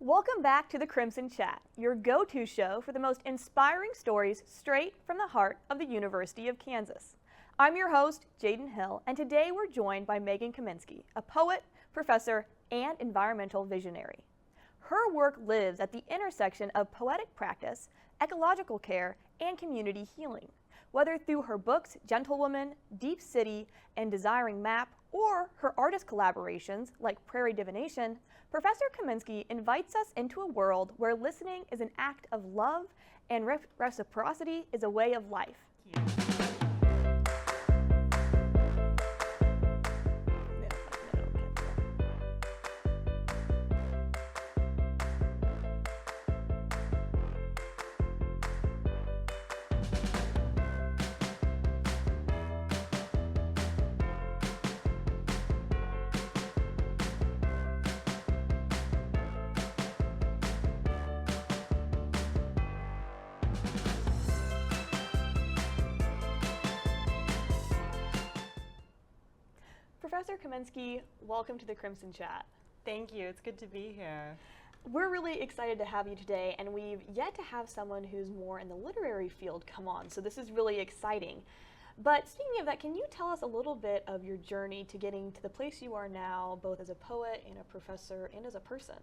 Welcome back to the Crimson Chat, your go-to show for the most inspiring stories straight from the heart of the University of Kansas. I'm your host, Jaden Hill, and today we're joined by Megan Kaminski, a poet, professor, and environmental visionary. Her work lives at the intersection of poetic practice, ecological care, and community healing. Whether through her books, Gentlewoman, Deep City, and Desiring Map, or her artist collaborations like Prairie Divination, Professor Kaminski invites us into a world where listening is an act of love and reciprocity is a way of life. Professor Kaminski, welcome to the Crimson Chat. Thank you. It's good to be here. We're really excited to have you today, and we've yet to have someone who's more in the literary field come on, so this is really exciting. But speaking of that, can you tell us a little bit of your journey to getting to the place you are now, both as a poet and a professor and as a person?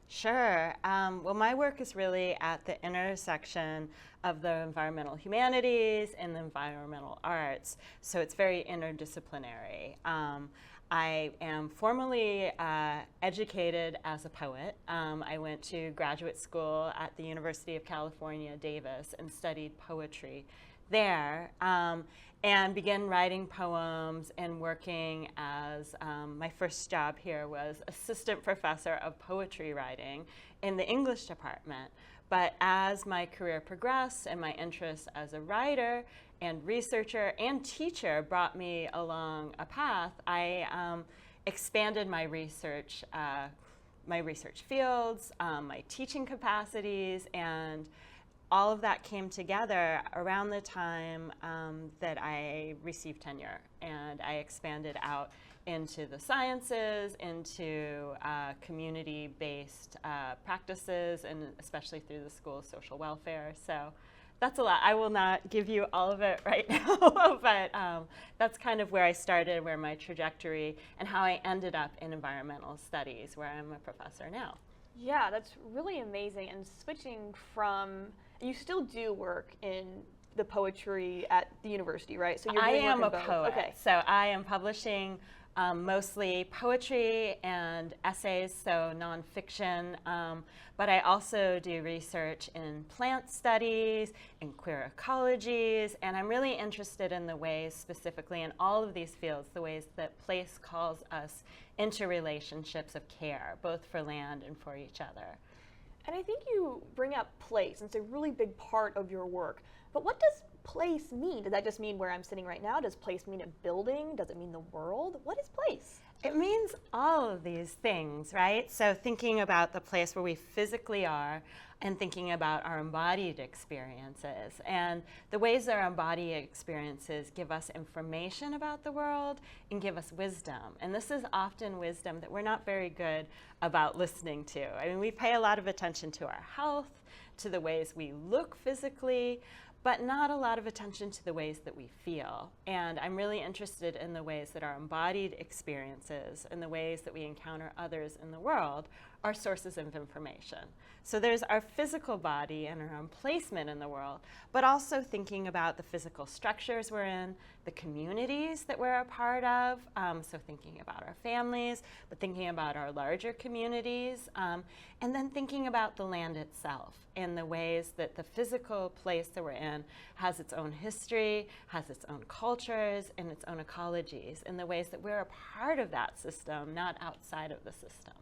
Sure. Well, my work is really at the intersection of the environmental humanities and the environmental arts, so it's very interdisciplinary. I am formally educated as a poet. I went to graduate school at the University of California, Davis, and studied poetry there, and began writing poems and working as, my first job here was assistant professor of poetry writing in the English department. But as my career progressed and my interest as a writer and researcher and teacher brought me along a path, I expanded my research fields, my teaching capacities, and all of that came together around the time that I received tenure, and I expanded out into the sciences, into community-based practices, and especially through the School of Social Welfare. So that's a lot. I will not give you all of it right now, but that's kind of where I started, where my trajectory, and how I ended up in environmental studies, where I'm a professor now. Yeah, that's really amazing. And switching from, you still do work in the poetry at the university, right? So I am a both. poet, okay. So I am publishing mostly poetry and essays, so nonfiction, but I also do research in plant studies, in queer ecologies, and I'm really interested in the ways, specifically in all of these fields, the ways that place calls us into relationships of care, both for land and for each other. And I think you bring up place, and it's a really big part of your work. But what does place mean? Does that just mean where I'm sitting right now? Does place mean a building? Does it mean the world? What is place? It means all of these things, right? So thinking about the place where we physically are and thinking about our embodied experiences and the ways that our embodied experiences give us information about the world and give us wisdom. And this is often wisdom that we're not very good about listening to. I mean, we pay a lot of attention to our health, to the ways we look physically, but not a lot of attention to the ways that we feel. And I'm really interested in the ways that our embodied experiences and the ways that we encounter others in the world are sources of information. So there's our physical body and our own placement in the world, but also thinking about the physical structures we're in, the communities that we're a part of, so thinking about our families, but thinking about our larger communities, and then thinking about the land itself and the ways that the physical place that we're in has its own history, has its own cultures, and its own ecologies, and the ways that we're a part of that system, not outside of the system.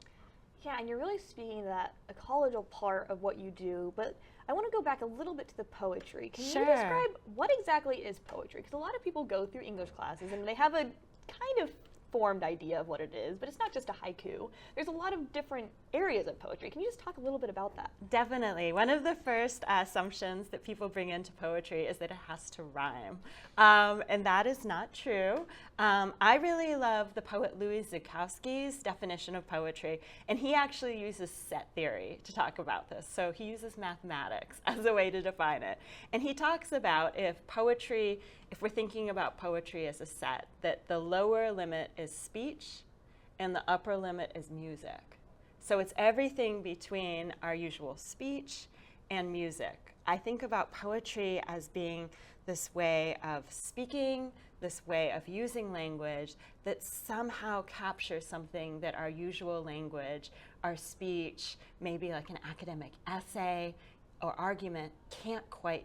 Yeah, and you're really speaking to that ecological part of what you do, but I want to go back a little bit to the poetry. Can Sure. you describe what exactly is poetry? Because a lot of people go through English classes and they have a kind of formed idea of what it is, but it's not just a haiku. There's a lot of different areas of poetry. Can you just talk a little bit about that? Definitely. One of the first assumptions that people bring into poetry is that it has to rhyme. And that is not true. I really love the poet Louis Zukowski's definition of poetry, and he actually uses set theory to talk about this. So he uses mathematics as a way to define it. And he talks about if we're thinking about poetry as a set, that the lower limit is speech and the upper limit is music. So it's everything between our usual speech and music. I think about poetry as being this way of speaking, this way of using language that somehow captures something that our usual language, our speech, maybe like an academic essay or argument can't quite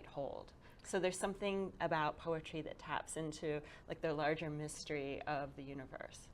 hold. So there's something about poetry that taps into like the larger mystery of the universe.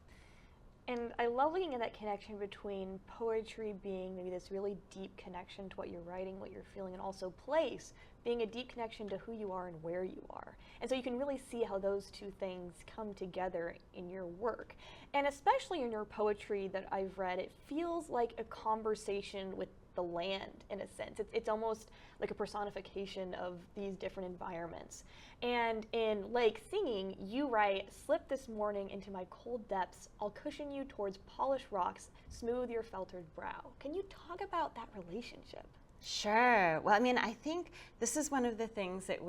And I love looking at that connection between poetry being maybe this really deep connection to what you're writing, what you're feeling, and also place being a deep connection to who you are and where you are. And so you can really see how those two things come together in your work. And especially in your poetry that I've read, it feels like a conversation with the land in a sense. It's almost like a personification of these different environments. And in Lake Singing, you write, "Slip this morning into my cold depths, I'll cushion you towards polished rocks, smooth your feltered brow." Can you talk about that relationship? Sure. Well, I mean, I think this is one of the things that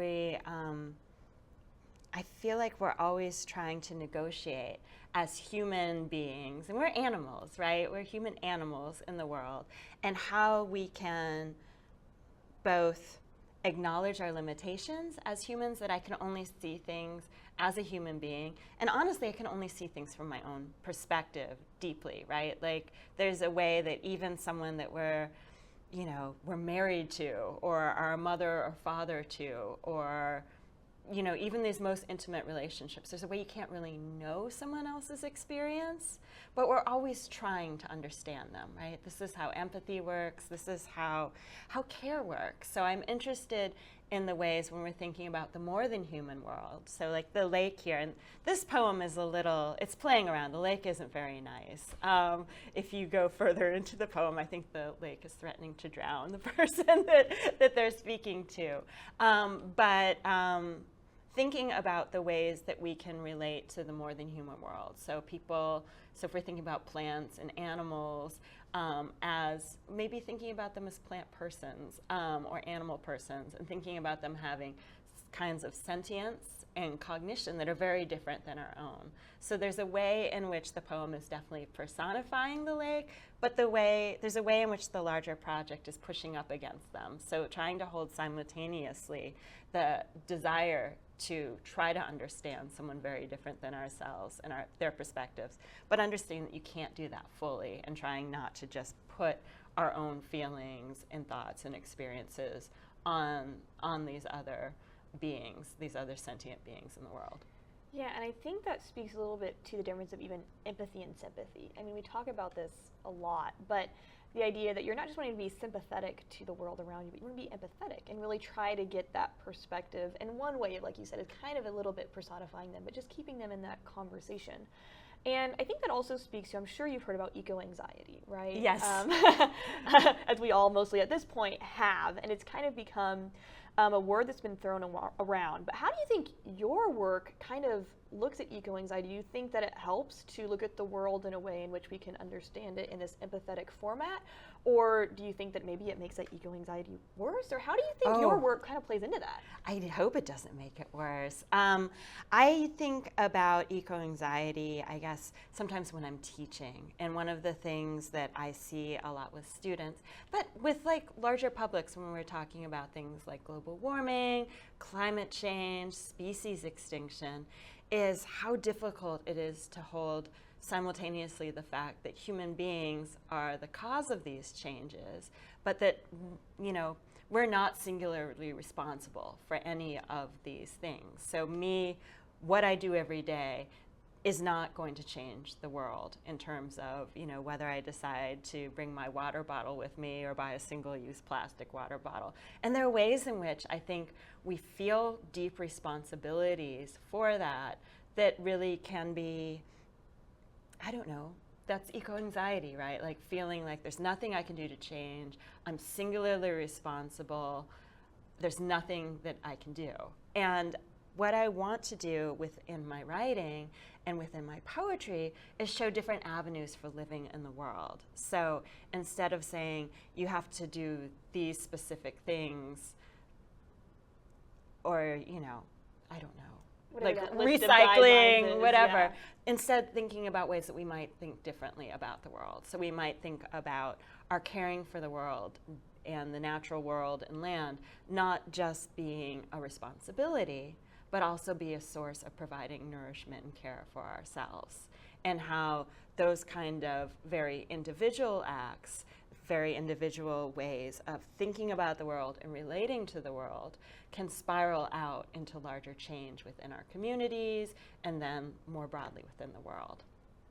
I feel like we're always trying to negotiate as human beings, and we're animals, right? We're human animals in the world, and how we can both acknowledge our limitations as humans, that I can only see things as a human being, and honestly, I can only see things from my own perspective deeply, right? Like, there's a way that even someone that we're married to, or are a mother or father to, or even these most intimate relationships, there's a way you can't really know someone else's experience, but we're always trying to understand them, right? This is how empathy works. This is how care works. So I'm interested in the ways when we're thinking about the more than human world. So like the lake here, and this poem is it's playing around. The lake isn't very nice. If you go further into the poem, I think the lake is threatening to drown the person that they're speaking to. Thinking about the ways that we can relate to the more than human world. So if we're thinking about plants and animals, as maybe thinking about them as plant persons or animal persons, and thinking about them having kinds of sentience and cognition that are very different than our own. So there's a way in which the poem is definitely personifying the lake, but there's a way in which the larger project is pushing up against them. So trying to hold simultaneously the desire to try to understand someone very different than ourselves and their perspectives, but understanding that you can't do that fully, and trying not to just put our own feelings and thoughts and experiences on these other beings, these other sentient beings in the world. Yeah, and I think that speaks a little bit to the difference of even empathy and sympathy. I mean, we talk about this a lot, but the idea that you're not just wanting to be sympathetic to the world around you, but you want to be empathetic and really try to get that perspective. And one way, like you said, is kind of a little bit personifying them, but just keeping them in that conversation. And I think that also speaks to, I'm sure you've heard about eco-anxiety, right? Yes. As we all mostly at this point have, and it's kind of become a word that's been thrown around. But how do you think your work kind of looks at eco-anxiety? Do you think that it helps to look at the world in a way in which we can understand it in this empathetic format? Or do you think that maybe it makes that eco-anxiety worse? Or how do you think your work kind of plays into that? I hope it doesn't make it worse. I think about eco-anxiety, I guess, sometimes when I'm teaching. And one of the things that I see a lot with students, but with like larger publics when we're talking about things like global warming, climate change, species extinction, is how difficult it is to hold simultaneously the fact that human beings are the cause of these changes, but that, we're not singularly responsible for any of these things. So what I do every day is not going to change the world in terms of, whether I decide to bring my water bottle with me or buy a single-use plastic water bottle. And there are ways in which I think we feel deep responsibilities for that that really can be, I don't know, that's eco-anxiety, right? Like feeling like there's nothing I can do to change. I'm singularly responsible. There's nothing that I can do. And what I want to do within my writing and within my poetry is show different avenues for living in the world. So instead of saying you have to do these specific things, or, you know, I don't know, Whatever like that list of guidelines recycling, is, whatever. yeah. Instead, thinking about ways that we might think differently about the world. So we might think about our caring for the world and the natural world and land not just being a responsibility, but also be a source of providing nourishment and care for ourselves. And how those kind of very individual acts, very individual ways of thinking about the world and relating to the world can spiral out into larger change within our communities and then more broadly within the world.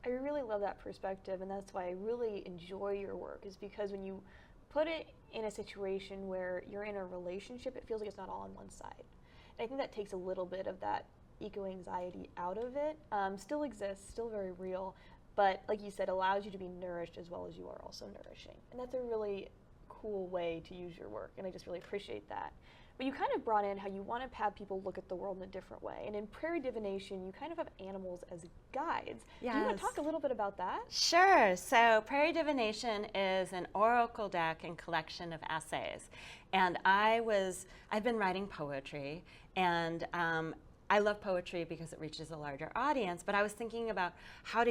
I really love that perspective, and that's why I really enjoy your work, is because when you put it in a situation where you're in a relationship, it feels like it's not all on one side. And I think that takes a little bit of that eco-anxiety out of it. Still exists, still very real, but like you said, allows you to be nourished as well as you are also nourishing. And that's a really cool way to use your work, and I just really appreciate that. But you kind of brought in how you want to have people look at the world in a different way. And in prairie divination, you kind of have animals as guides. Yes. Do you want to talk a little bit about that? Sure. So prairie divination is an oracle deck and collection of essays. And I've been writing poetry, and I love poetry because it reaches a larger audience, but I was thinking about how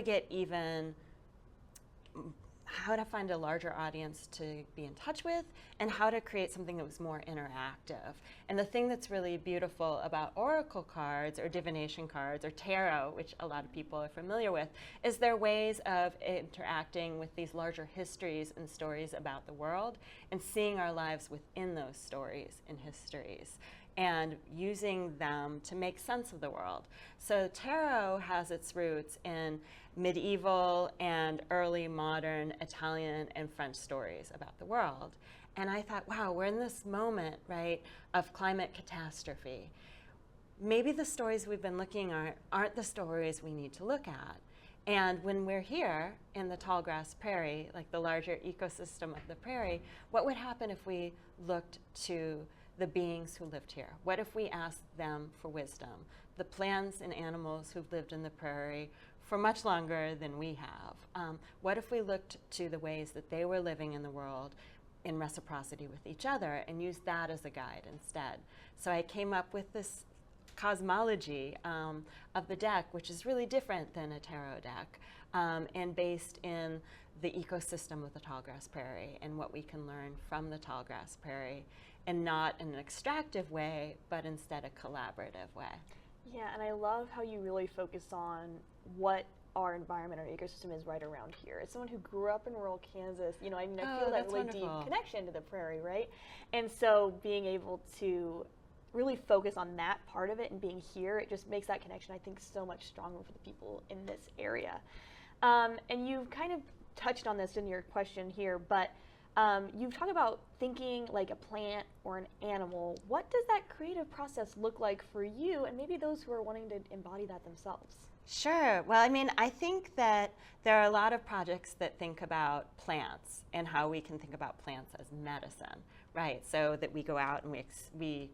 to find a larger audience to be in touch with, and how to create something that was more interactive. And the thing that's really beautiful about oracle cards or divination cards or tarot, which a lot of people are familiar with, is they're ways of interacting with these larger histories and stories about the world and seeing our lives within those stories and histories, and using them to make sense of the world. So tarot has its roots in medieval and early modern Italian and French stories about the world. And I thought, wow, we're in this moment, right, of climate catastrophe. Maybe the stories we've been looking at aren't the stories we need to look at. And when we're here in the tallgrass prairie, like the larger ecosystem of the prairie, what would happen if we looked to the beings who lived here? What if we asked them for wisdom? The plants and animals who've lived in the prairie for much longer than we have. What if we looked to the ways that they were living in the world in reciprocity with each other and used that as a guide instead? So I came up with this cosmology of the deck, which is really different than a tarot deck, and based in the ecosystem of the tallgrass prairie and what we can learn from the tallgrass prairie, and not in an extractive way, but instead a collaborative way. Yeah, and I love how you really focus on what our environment, our ecosystem is right around here. As someone who grew up in rural Kansas, you know, I mean, I feel that really wonderful. deep connection to the prairie, right? And so being able to really focus on that part of it and being here, it just makes that connection, I think, so much stronger for the people in this area. And you've kind of touched on this in your question here, but you've talked about thinking like a plant or an animal. What does that creative process look like for you and maybe those who are wanting to embody that themselves? Sure. Well, I mean, I think that there are a lot of projects that think about plants and how we can think about plants as medicine, right? So that we go out and we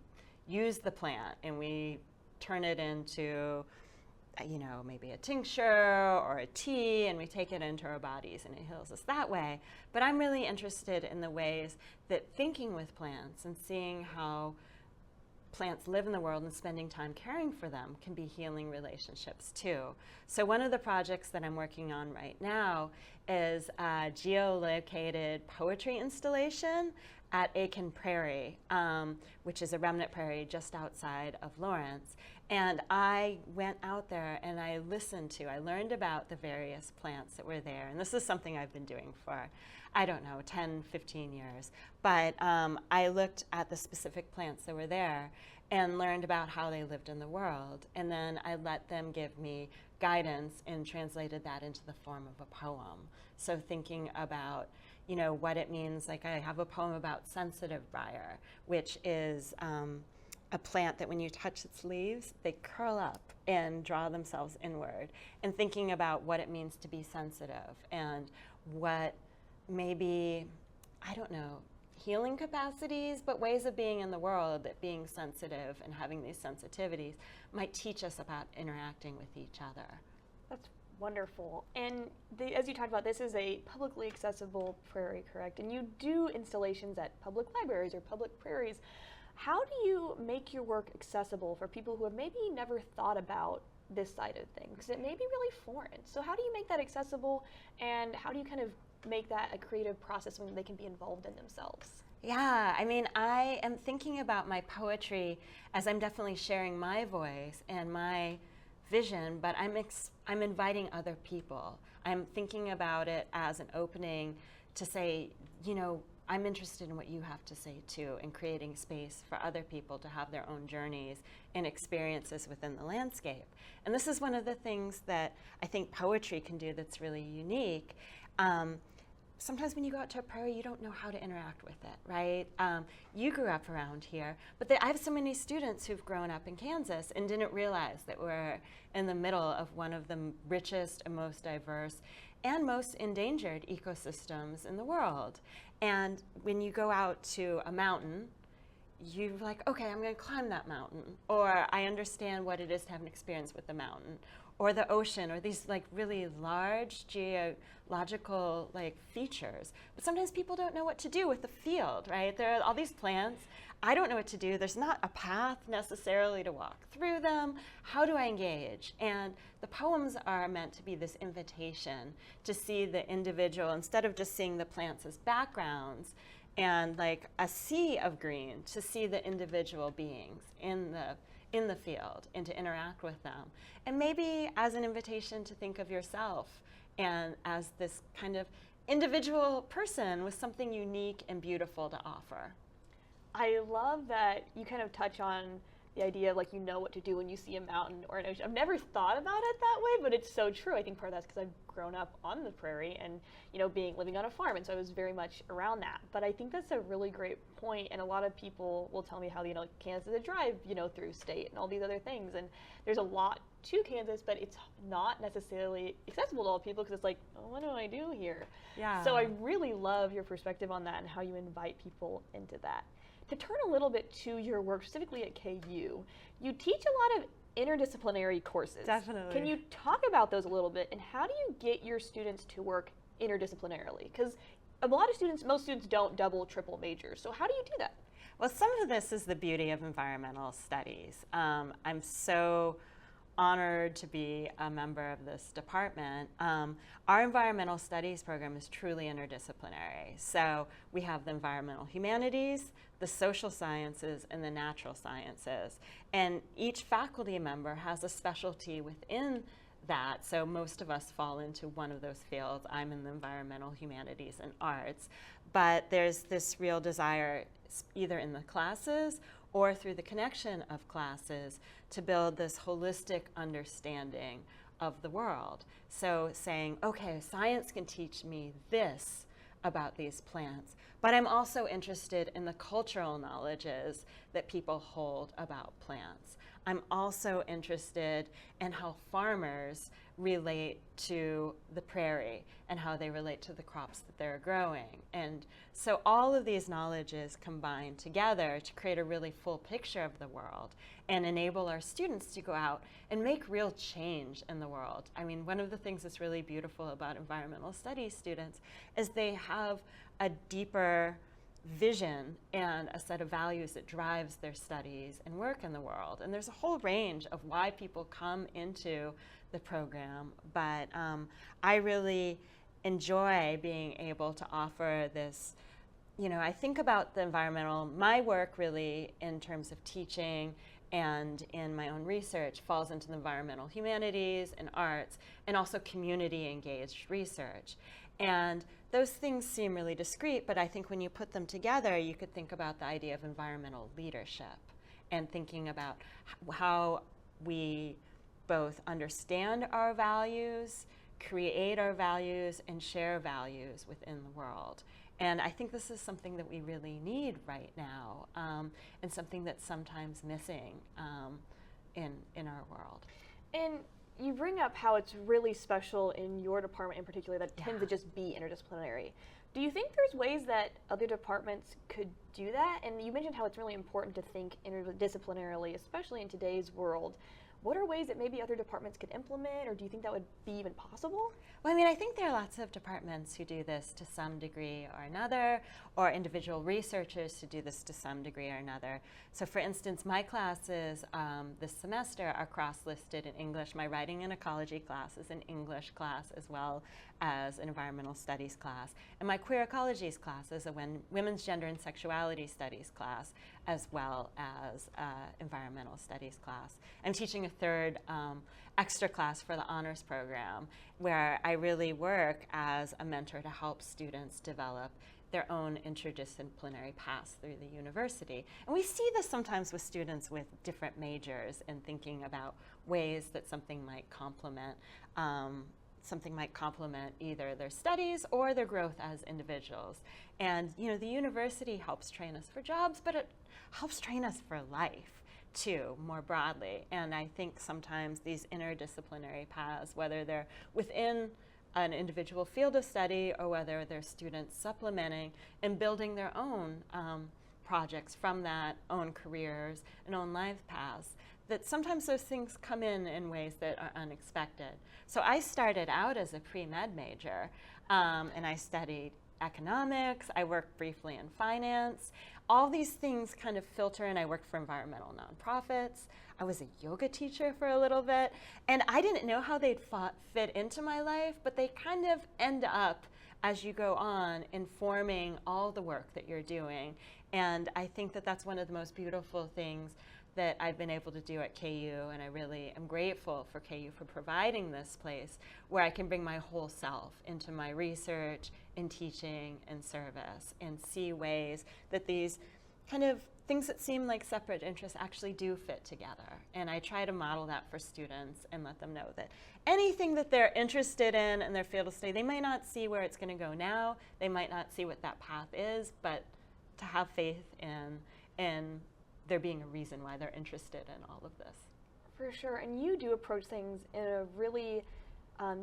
use the plant and we turn it into, you know, maybe a tincture or a tea, and we take it into our bodies and it heals us that way. But I'm really interested in the ways that thinking with plants and seeing how plants live in the world and spending time caring for them can be healing relationships too. So one of the projects that I'm working on right now is a geolocated poetry installation at Aiken Prairie, which is a remnant prairie just outside of Lawrence. And I went out there and I learned about the various plants that were there. And this is something I've been doing for, I don't know, 10, 15 years. But I looked at the specific plants that were there and learned about how they lived in the world. And then I let them give me guidance and translated that into the form of a poem. So thinking about, you know, what it means. Like I have a poem about sensitive briar, which is a plant that when you touch its leaves, they curl up and draw themselves inward, and thinking about what it means to be sensitive and what maybe, I don't know, healing capacities, but ways of being in the world that being sensitive and having these sensitivities might teach us about interacting with each other. That's wonderful. And as you talked about, this is a publicly accessible prairie, correct? And you do installations at public libraries or public prairies. How do you make your work accessible for people who have maybe never thought about this side of things? Because it may be really foreign. So how do you make that accessible, and how do you kind of make that a creative process when they can be involved in themselves? Yeah, I mean, I am thinking about my poetry as I'm definitely sharing my voice and my vision, but I'm inviting other people. I'm thinking about it as an opening to say, you know, I'm interested in what you have to say too, and creating space for other people to have their own journeys and experiences within the landscape. And this is one of the things that I think poetry can do that's really unique. Sometimes when you go out to a prairie, you don't know how to interact with it, right? You grew up around here, but I have so many students who've grown up in Kansas and didn't realize that we're in the middle of one of the richest and most diverse and most endangered ecosystems in the world. And when you go out to a mountain, you're like, okay, I'm going to climb that mountain, or I understand what it is to have an experience with the mountain, or the ocean, or these like really large geological like features. But sometimes people don't know what to do with the field, right? There are all these plants. I don't know what to do. There's not a path necessarily to walk through them. How do I engage? And the poems are meant to be this invitation to see the individual, instead of just seeing the plants as backgrounds and like a sea of green, to see the individual beings in the field and to interact with them. And maybe as an invitation to think of yourself and as this kind of individual person with something unique and beautiful to offer. I love that you kind of touch on the idea of like, you know what to do when you see a mountain or an ocean. I've never thought about it that way, but it's so true. I think part of that's because I've grown up on the prairie and, you know, living on a farm, and so I was very much around that. But I think that's a really great point, and a lot of people will tell me how, you know, Kansas is a drive, you know, through state and all these other things, and there's a lot to Kansas, but it's not necessarily accessible to all people because it's like, oh, what do I do here? Yeah. So I really love your perspective on that and how you invite people into that. To turn a little bit to your work, specifically at KU, you teach a lot of interdisciplinary courses. Definitely. Can you talk about those a little bit, and how do you get your students to work interdisciplinarily? Because a lot of students, most students don't double, triple majors. So how do you do that? Well, some of this is the beauty of environmental studies. I'm so honored to be a member of this department. Our environmental studies program is truly interdisciplinary. So we have the environmental humanities, the social sciences, and the natural sciences. And each faculty member has a specialty within that. So most of us fall into one of those fields. I'm in the environmental humanities and arts. But there's this real desire, either in the classes or through the connection of classes, to build this holistic understanding of the world. So saying, okay, science can teach me this about these plants, but I'm also interested in the cultural knowledges that people hold about plants. I'm also interested in how farmers relate to the prairie and how they relate to the crops that they're growing. And so all of these knowledges combine together to create a really full picture of the world and enable our students to go out and make real change in the world. I mean, one of the things that's really beautiful about environmental studies students is they have a deeper vision and a set of values that drives their studies and work in the world. And there's a whole range of why people come into the program, but I really enjoy being able to offer this. You know, I think about the my work really in terms of teaching and in my own research falls into the environmental humanities and arts, and also community engaged research. And those things seem really discrete, but I think when you put them together, you could think about the idea of environmental leadership and thinking about how we both understand our values, create our values, and share values within the world. And I think this is something that we really need right now, and something that's sometimes missing in our world. And you bring up how it's really special in your department in particular that tends to just be interdisciplinary. Do you think there's ways that other departments could do that? And you mentioned how it's really important to think interdisciplinarily, especially in today's world. What are ways that maybe other departments could implement, or do you think that would be even possible? Well, I mean, I think there are lots of departments who do this to some degree or another, or individual researchers who do this to some degree or another. So for instance, my classes this semester are cross-listed in English. My writing and ecology class is an English class as well as an environmental studies class. And my queer ecologies class is a women's gender and sexuality studies class as well as environmental studies class. I'm teaching a third extra class for the honors program where I really work as a mentor to help students develop their own interdisciplinary paths through the university. And we see this sometimes with students with different majors and thinking about ways that something might complement either their studies or their growth as individuals. And you know, the university helps train us for jobs, but it helps train us for life too, more broadly. And I think sometimes these interdisciplinary paths, whether they're within an individual field of study or whether they're students supplementing and building their own projects from that, own careers and own life paths, that sometimes those things come in ways that are unexpected. So I started out as a pre-med major, and I studied economics, I worked briefly in finance. All these things kind of filter in. I worked for environmental nonprofits. I was a yoga teacher for a little bit, and I didn't know how they'd fit into my life, but they kind of end up, as you go on, informing all the work that you're doing. And I think that that's one of the most beautiful things that I've been able to do at KU, and I really am grateful for KU for providing this place where I can bring my whole self into my research, in teaching, and service, and see ways that these kind of things that seem like separate interests actually do fit together. And I try to model that for students and let them know that anything that they're interested in their field of study, they might not see where it's going to go now, they might not see what that path is, but to have faith in there being a reason why they're interested in all of this. For sure, and you do approach things in a really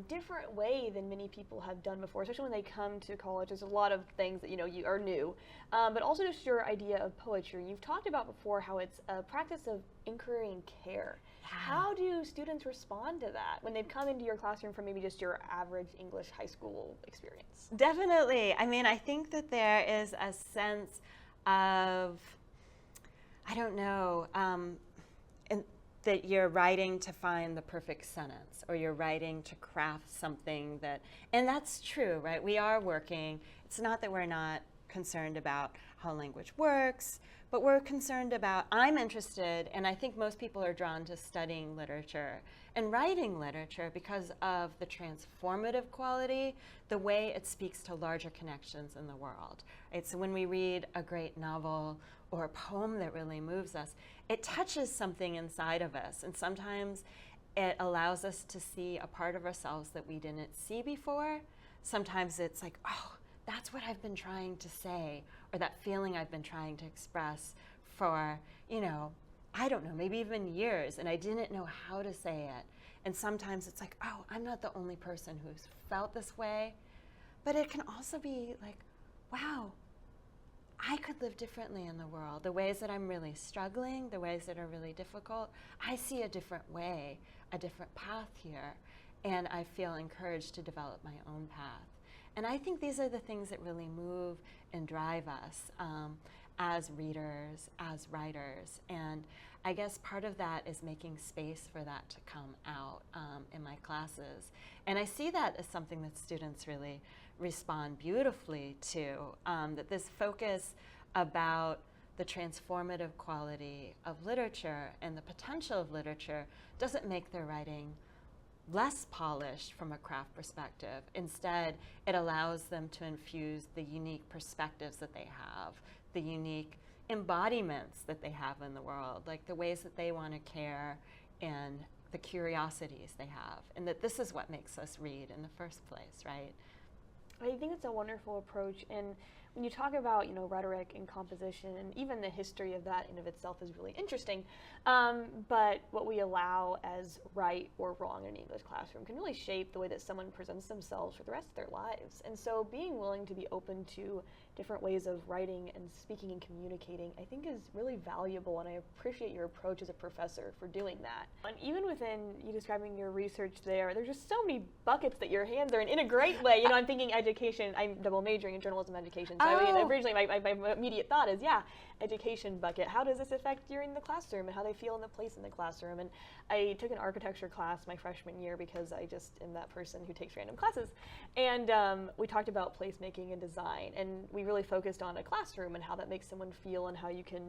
different way than many people have done before, especially when they come to college. There's a lot of things that you are new, but also just your idea of poetry. You've talked about before how it's a practice of inquiry and care. Yeah. How do students respond to that when they've come into your classroom from maybe just your average English high school experience? Definitely. I mean, I think that there is a sense of, I don't know, that you're writing to find the perfect sentence, or you're writing to craft something that, and that's true, right? We are working. It's not that we're not concerned about how language works, but we're concerned about, I'm interested, and I think most people are drawn to studying literature and writing literature because of the transformative quality, the way it speaks to larger connections in the world. Right? So when we read a great novel or a poem that really moves us, it touches something inside of us, and sometimes it allows us to see a part of ourselves that we didn't see before. Sometimes it's like, oh, that's what I've been trying to say, or that feeling I've been trying to express for, I don't know, maybe even years, and I didn't know how to say it. And sometimes it's like, oh, I'm not the only person who's felt this way. But it can also be like, wow, I could live differently in the world. The ways that I'm really struggling, the ways that are really difficult, I see a different way, a different path here, and I feel encouraged to develop my own path. And I think these are the things that really move and drive us as readers, as writers. And I guess part of that is making space for that to come out in my classes. And I see that as something that students really respond beautifully to, that this focus about the transformative quality of literature and the potential of literature doesn't make their writing less polished from a craft perspective. Instead, it allows them to infuse the unique perspectives that they have, the unique embodiments that they have in the world, like the ways that they want to care and the curiosities they have, and that this is what makes us read in the first place, right? I think it's a wonderful approach, and you talk about, rhetoric and composition, and even the history of that in of itself is really interesting. But what we allow as right or wrong in an English classroom can really shape the way that someone presents themselves for the rest of their lives. And so being willing to be open to different ways of writing and speaking and communicating, I think is really valuable, and I appreciate your approach as a professor for doing that. And even within you describing your research there's just so many buckets that your hands are in a great way. I'm thinking education. I'm double majoring in journalism education, so originally my immediate thought is, education bucket. How does this affect you in the classroom and how they feel in the place in the classroom? And I took an architecture class my freshman year because I just am that person who takes random classes. And we talked about placemaking and design, and we really focused on a classroom and how that makes someone feel and how you can,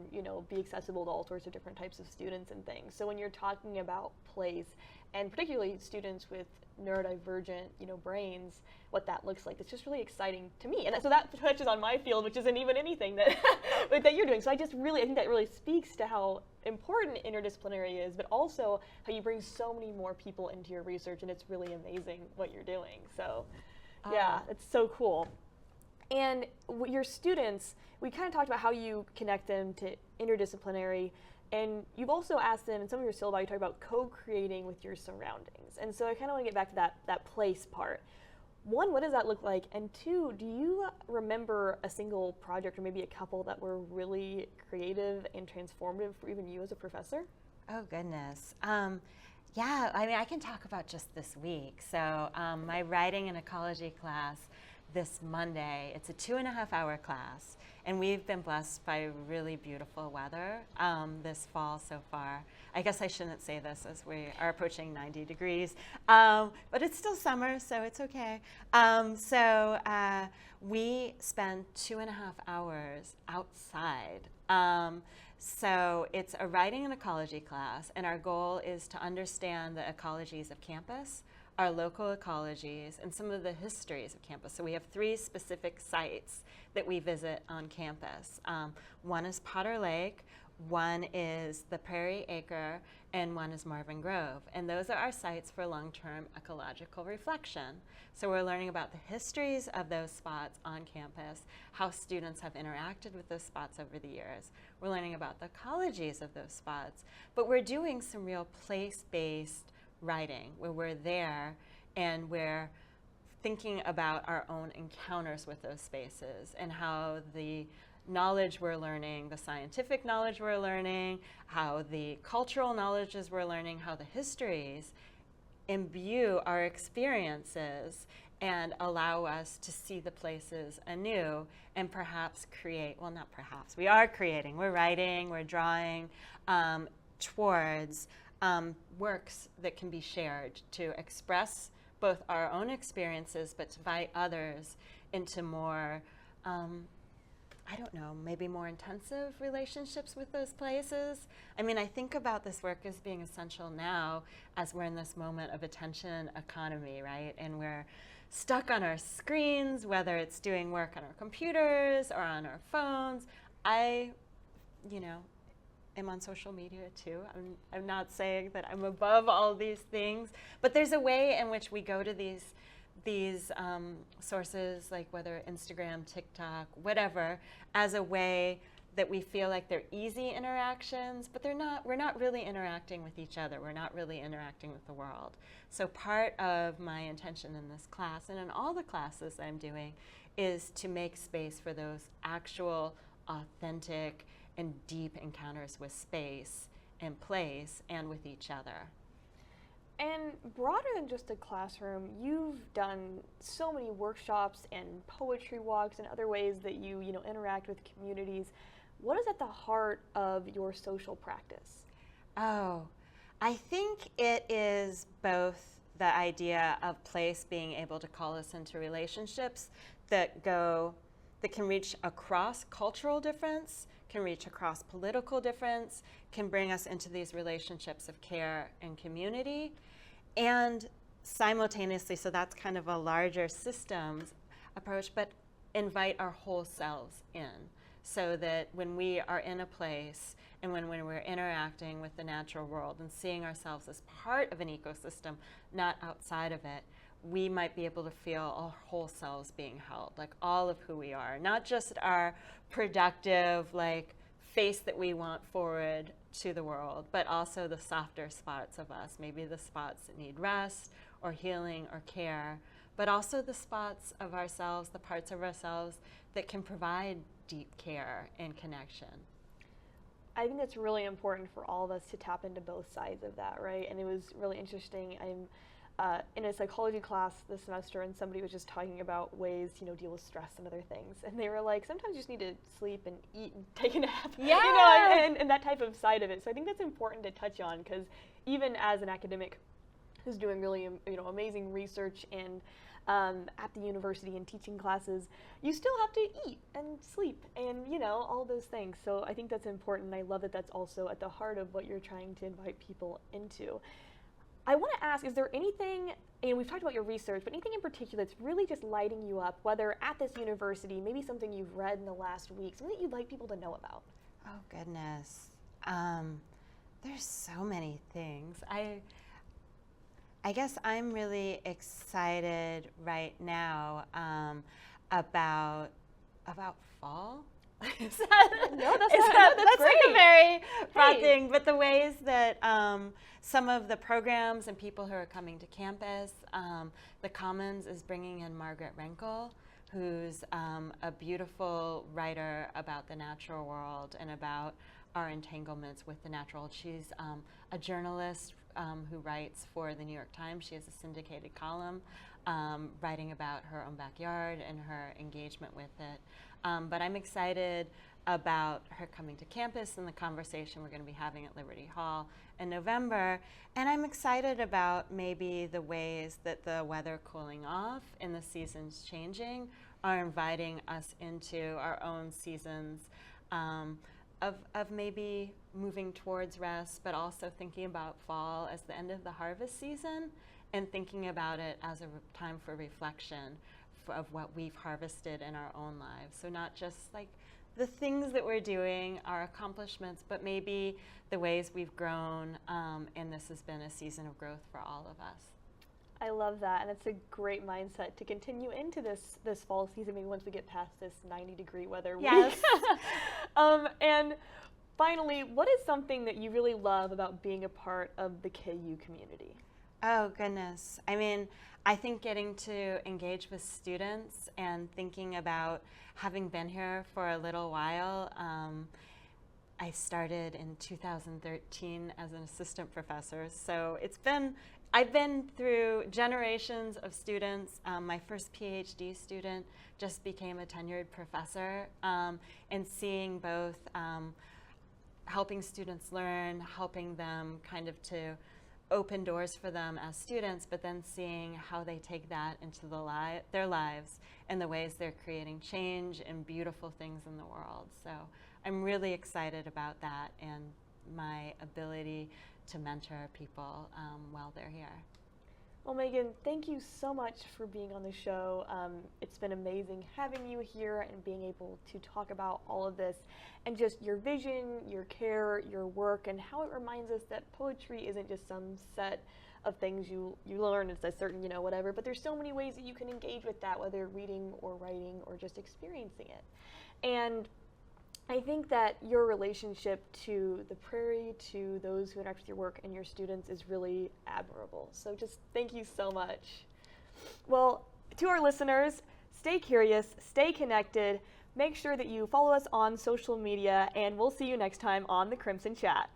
be accessible to all sorts of different types of students and things. So when you're talking about place, and particularly students with neurodivergent, brains, what that looks like, it's just really exciting to me. And so that touches on my field, which isn't even anything that that you're doing. So I think that really speaks to how important interdisciplinary is, but also how you bring so many more people into your research, and it's really amazing what you're doing. So it's so cool. And your students, we kind of talked about how you connect them to interdisciplinary, and you've also asked them, in some of your syllabi, you talk about co-creating with your surroundings. And so I kind of want to get back to that place part. One, what does that look like? And two, do you remember a single project or maybe a couple that were really creative and transformative for even you as a professor? Oh, goodness. I can talk about just this week. So my writing and ecology class this Monday, it's a 2.5-hour class, and we've been blessed by really beautiful weather this fall so far. I guess I shouldn't say this as we are approaching 90 degrees, but it's still summer, so it's okay. We spent 2.5 hours outside. So it's a writing and ecology class, and our goal is to understand the ecologies of campus, our local ecologies, and some of the histories of campus. So we have 3 specific sites that we visit on campus. One is Potter Lake, one is the Prairie Acre, and one is Marvin Grove. And those are our sites for long-term ecological reflection. So we're learning about the histories of those spots on campus, how students have interacted with those spots over the years. We're learning about the ecologies of those spots, but we're doing some real place-based writing where we're there and we're thinking about our own encounters with those spaces and how the knowledge we're learning, the scientific knowledge we're learning, how the cultural knowledges we're learning, how the histories imbue our experiences and allow us to see the places anew and perhaps create, well, not perhaps, we are creating, we're writing, we're drawing towards works that can be shared to express both our own experiences, but to invite others into more, maybe more intensive relationships with those places. I mean, I think about this work as being essential now as we're in this moment of attention economy, right? And we're stuck on our screens, whether it's doing work on our computers or on our phones. I am on social media too. I'm not saying that I'm above all these things, but there's a way in which we go to these sources, like whether Instagram, TikTok, whatever, as a way that we feel like they're easy interactions, but they're not. We're not really interacting with each other. We're not really interacting with the world. So part of my intention in this class and in all the classes I'm doing is to make space for those actual, authentic, and deep encounters with space and place and with each other. And broader than just a classroom, you've done so many workshops and poetry walks and other ways that you interact with communities. What is at the heart of your social practice? Oh, I think it is both the idea of place being able to call us into relationships that can reach across cultural difference, can reach across political difference, can bring us into these relationships of care and community, and simultaneously, so that's kind of a larger systems approach, but invite our whole selves in, so that when we are in a place and when we're interacting with the natural world and seeing ourselves as part of an ecosystem, not outside of it, we might be able to feel our whole selves being held, like all of who we are, not just our productive, like face that we want forward to the world, but also the softer spots of us, maybe the spots that need rest or healing or care, but also the spots of ourselves, the parts of ourselves that can provide deep care and connection. I think that's really important for all of us to tap into both sides of that, right? And it was really interesting. I'm in a psychology class this semester, and somebody was just talking about ways, deal with stress and other things. And they were like, sometimes you just need to sleep and eat and take a nap, Yeah. and that type of side of it. So I think that's important to touch on, because even as an academic who's doing really, amazing research and at the university and teaching classes, you still have to eat and sleep and, all those things. So I think that's important. I love that that's also at the heart of what you're trying to invite people into. I want to ask, is there anything, we've talked about your research, but anything in particular that's really just lighting you up, whether at this university, maybe something you've read in the last week, something that you'd like people to know about? Oh, goodness. There's so many things. I guess I'm really excited right now about fall. That's That's great. like a very broad Hey. thing, but the ways that some of the programs and people who are coming to campus, the Commons is bringing in Margaret Renkel, who's a beautiful writer about the natural world and about our entanglements with the natural world. She's a journalist who writes for the New York Times. She has a syndicated column writing about her own backyard and her engagement with it. But I'm excited about her coming to campus and the conversation we're going to be having at Liberty Hall in November. And I'm excited about maybe the ways that the weather cooling off and the seasons changing are inviting us into our own seasons of maybe moving towards rest, but also thinking about fall as the end of the harvest season and thinking about it as a time for reflection of what we've harvested in our own lives. So not just like the things that we're doing, our accomplishments, but maybe the ways we've grown, and this has been a season of growth for all of us. I love that, and it's a great mindset to continue into this fall season, maybe once we get past this 90-degree weather week. Yes. And finally, what is something that you really love about being a part of the KU community? Oh, goodness. I think getting to engage with students and thinking about having been here for a little while. I started in 2013 as an assistant professor, so I've been through generations of students. My first PhD student just became a tenured professor, and seeing both helping students learn, helping them kind of to open doors for them as students, but then seeing how they take that into their lives and the ways they're creating change and beautiful things in the world. So I'm really excited about that and my ability to mentor people while they're here. Well, Megan, thank you so much for being on the show. It's been amazing having you here and being able to talk about all of this and just your vision, your care, your work, and how it reminds us that poetry isn't just some set of things you learn. It's a certain, whatever, but there's so many ways that you can engage with that, whether reading or writing or just experiencing it. And I think that your relationship to the prairie, to those who interact with your work and your students is really admirable. So just thank you so much. Well, to our listeners, stay curious, stay connected, make sure that you follow us on social media, and we'll see you next time on the Crimson Chat.